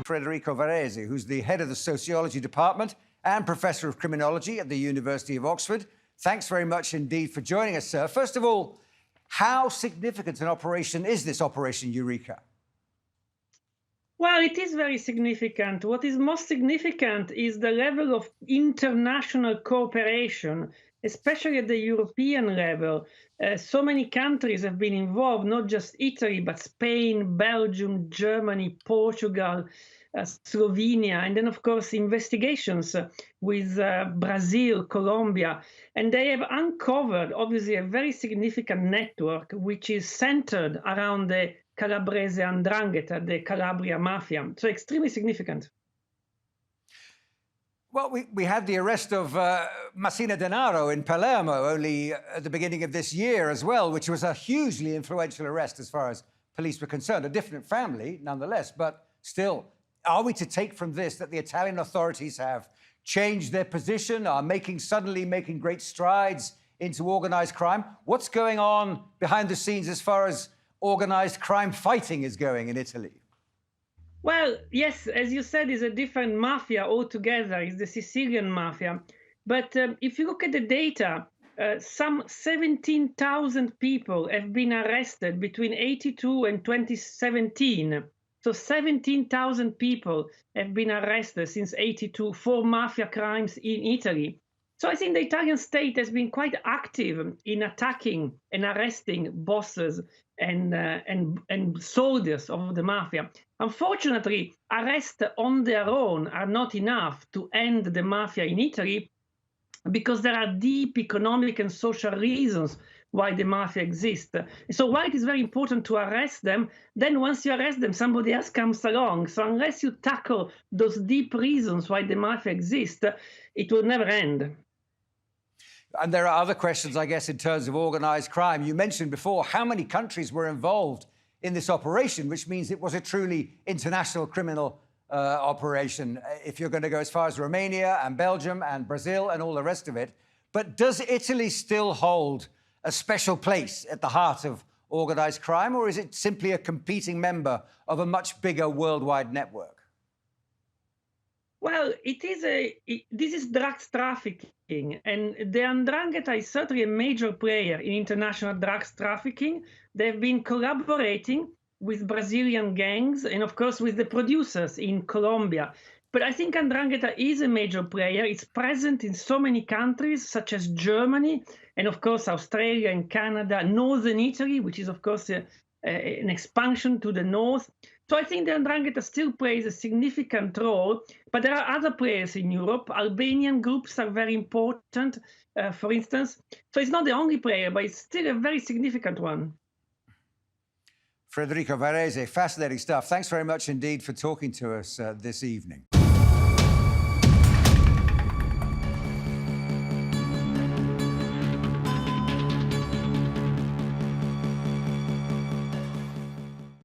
Federico Varese, who's the head of the Sociology Department and Professor of Criminology at the University of Oxford. Thanks very much indeed for joining us, sir. First of all, how significant an operation is this Operation Eureka? Well, it is very significant. What is most significant is the level of international cooperation, especially at the European level. So many countries have been involved, not just Italy, but Spain, Belgium, Germany, Portugal, Slovenia, and then, of course, investigations with Brazil, Colombia. And they have uncovered, obviously, a very significant network, which is centered around the Calabrese 'Ndrangheta, the Calabria Mafia. So extremely significant. Well, we had the arrest of Messina Denaro in Palermo only at the beginning of this year as well, which was a hugely influential arrest as far as police were concerned. A different family, nonetheless, but still. Are we to take from this that the Italian authorities have changed their position, are suddenly making great strides into organised crime? What's going on behind the scenes as far as organised crime fighting is going in Italy? Well, yes, as you said, it's a different mafia altogether. It's the Sicilian mafia. But if you look at the data, some 17,000 people have been arrested between 82 and 2017. So 17,000 people have been arrested since 82 for mafia crimes in Italy. So I think the Italian state has been quite active in attacking and arresting bosses and soldiers of the mafia. Unfortunately, arrests on their own are not enough to end the mafia in Italy, because there are deep economic and social reasons why the mafia exists. So while it is very important to arrest them, then once you arrest them, somebody else comes along. So unless you tackle those deep reasons why the mafia exists, it will never end. And there are other questions, I guess, in terms of organised crime. You mentioned before how many countries were involved in this operation, which means it was a truly international criminal operation, if you're going to go as far as Romania and Belgium and Brazil and all the rest of it. But does Italy still hold a special place at the heart of organised crime, or is it simply a competing member of a much bigger worldwide network? Well, this is drugs trafficking, and the 'Ndrangheta is certainly a major player in international drugs trafficking. They've been collaborating with Brazilian gangs and, of course, with the producers in Colombia. But I think 'Ndrangheta is a major player. It's present in so many countries, such as Germany, and, of course, Australia and Canada, northern Italy, which is, of course, an expansion to the north. So I think the 'Ndrangheta still plays a significant role, but there are other players in Europe. Albanian groups are very important, for instance. So it's not the only player, but it's still a very significant one. Federico Varese, fascinating stuff. Thanks very much indeed for talking to us this evening.